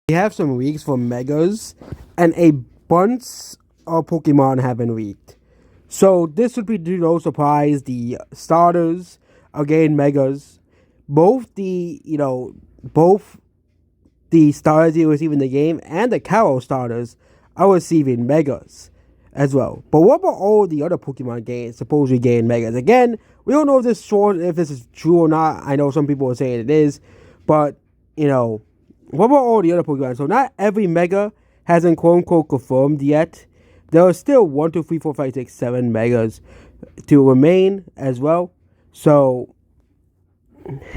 We have some leaks for Megas, and a bunch of Pokemon have been leaked. So this would be no surprise. The starters are getting Megas. Both the starters you receive in the game and the Carol starters are receiving Megas as well. But what about all the other Pokemon games supposedly getting Megas? Again, we don't know if this is true or not. I know some people are saying it is, but you know, what about all the other Pokemon? So not every Mega hasn't quote unquote confirmed yet. There are still 1, 2, 3, 4, 5, 6, 7 Megas to remain as well. So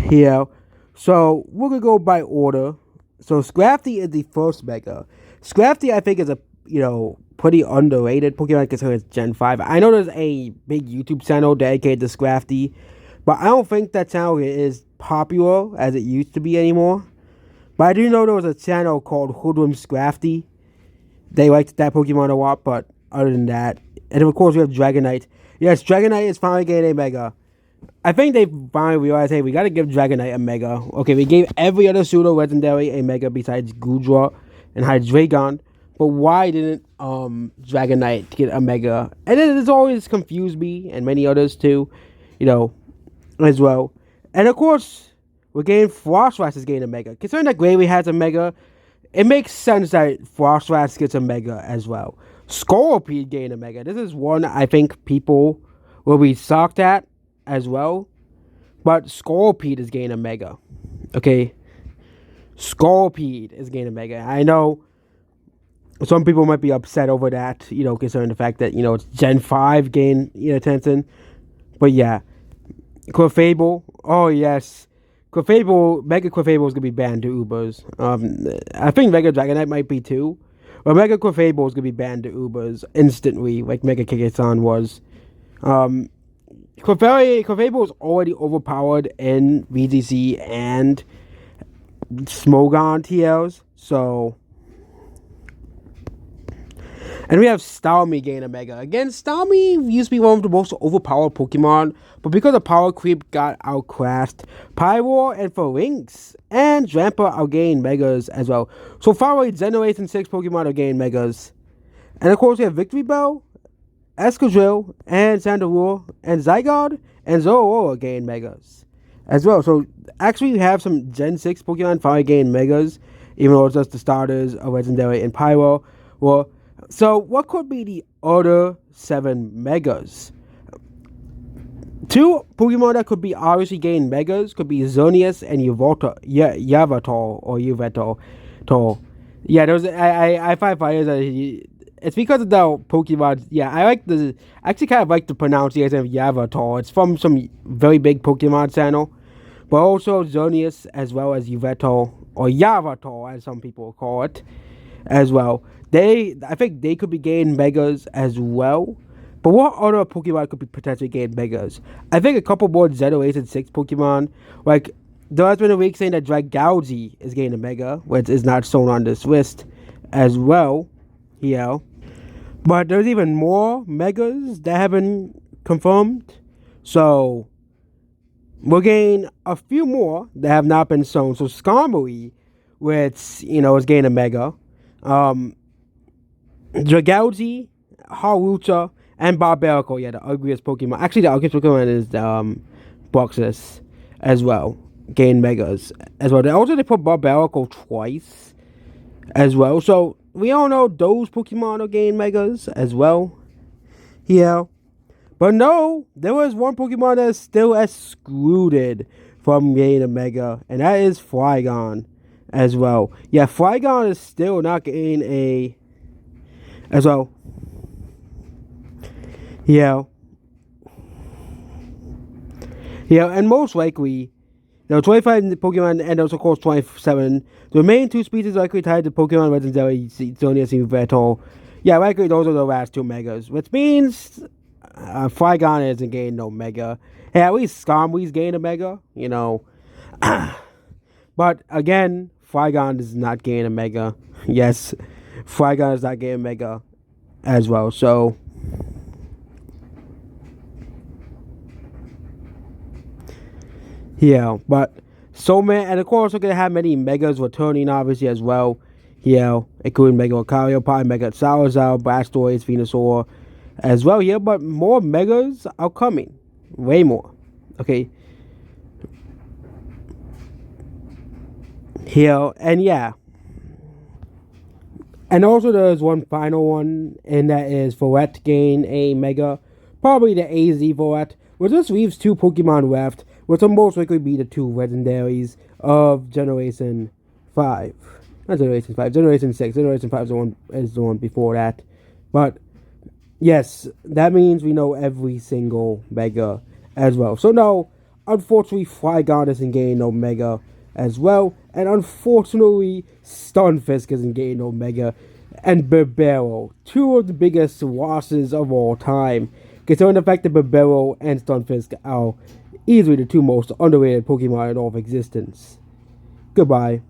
yeah. So we're gonna go by order. So Scrafty is the first Mega. Scrafty I think is a pretty underrated Pokemon considering it's Gen 5. I know there's a big YouTube channel dedicated to Scrafty, but I don't think that channel is popular as it used to be anymore. But I do know there was a channel called Hoodlum Scrafty. They liked that Pokemon a lot, but other than that, and of course we have Dragonite. Yes, Dragonite is finally getting a Mega. I think they finally realized, hey, we gotta give Dragonite a Mega. Okay, we gave every other pseudo legendary a Mega besides Gudra and Hydreigon, but why didn't Dragonite get a Mega? And it has always confused me and many others too, as well. And of course, we're getting Frostlass is getting a Mega. Considering that Gravely has a Mega, it makes sense that Frostlass gets a Mega as well. Scolipede getting a Mega. This is one I think people will be shocked at as well. But Scolipede is getting a Mega. Okay? Scolipede is getting a Mega. I know some people might be upset over that, considering the fact that, it's Gen 5 gain attention. But yeah. Clefable. Oh, yes. Mega Clefable is going to be banned to Ubers. I think Mega Dragonite might be too. But Mega Clefable is going to be banned to Ubers instantly, like Mega Kikasan was. Clefable is already overpowered in VGC and Smogon TLs, so. And we have Starmie gain a Mega. Again, Starmie used to be one of the most overpowered Pokemon, but because of power creep got outclassed, Pyro and Pharynx and Drampa are gaining Megas as well. So finally, Generation 6 Pokemon are gaining Megas. And of course, we have Victory Bell, Escadrille, and Sandalure, and Zygarde, and Zoroark are gaining Megas as well. So actually, we have some Gen 6 Pokemon finally gaining Megas, even though it's just the starters, a Legendary, and Pyro. Well, so what could be the other 7 Megas? 2 Pokemon that could be obviously gaining Megas could be Xerneas and Yveltal. Yeah, there's I find fighters that it's because of the Pokemon. Yeah, I actually kind of like the pronunciation of Yveltal. It's from some very big Pokemon channel, but also Xerneas as well as Yveltal or Yveltal as some people call it as well. I think they could be gaining Megas as well. But what other Pokemon could be potentially gaining Megas? I think a couple more Generation 6 Pokemon. Like, there has been a week saying that Dragalge is gaining a Mega, which is not shown on this list as well. Yeah. But there's even more Megas that have been confirmed. So, we're getting a few more that have not been shown. So, Skarmory, which, is gaining a Mega. Dragalge, Haruta, and Barbarical, yeah, the ugliest Pokemon. Actually, the ugliest Pokemon is Boxus as well. Gain Megas as well. They put Barbarical twice as well. So, we all know those Pokemon are gain Megas as well. Yeah. But no, there was one Pokemon that is still excluded from gaining a Mega, and that is Flygon as well. Yeah, Flygon is still not getting a as well. Yeah. Yeah, and most likely, there are 25 Pokemon and also, of course, 27. The remaining 2 species likely tied to Pokemon Legendary, Xerneas and Yveltal. Yeah, likely those are the last 2 Megas, which means Flygon isn't gaining no Mega. Hey, at least Skarmory's gaining a Mega, But again, Flygon is not gaining a Mega. Yes, Flygon is not gaining a Mega as well. So, yeah, but so many, and of course we're gonna have many Megas returning obviously as well. here, including Mega Lucario, probably Mega Salazar, Blastoise, Venusaur as well here, but more Megas are coming. Way more. Okay. Here, and yeah. And also there's one final one, and that is Follett gain a Mega. Probably the AZ Follett. Which just leaves 2 Pokemon left, which will most likely be the 2 legendaries of Generation 5. Not Generation 5, Generation 6. Generation 5 is the one before that. But, yes, that means we know every single Mega as well. So, no, unfortunately, Flygon isn't getting no Mega as well. And unfortunately, Stunfisk isn't getting no Mega. And Bibarel, 2 of the biggest losses of all time. Considering the fact that Bibarel and Stunfisk are easily the 2 most underrated Pokemon in all of existence. Goodbye.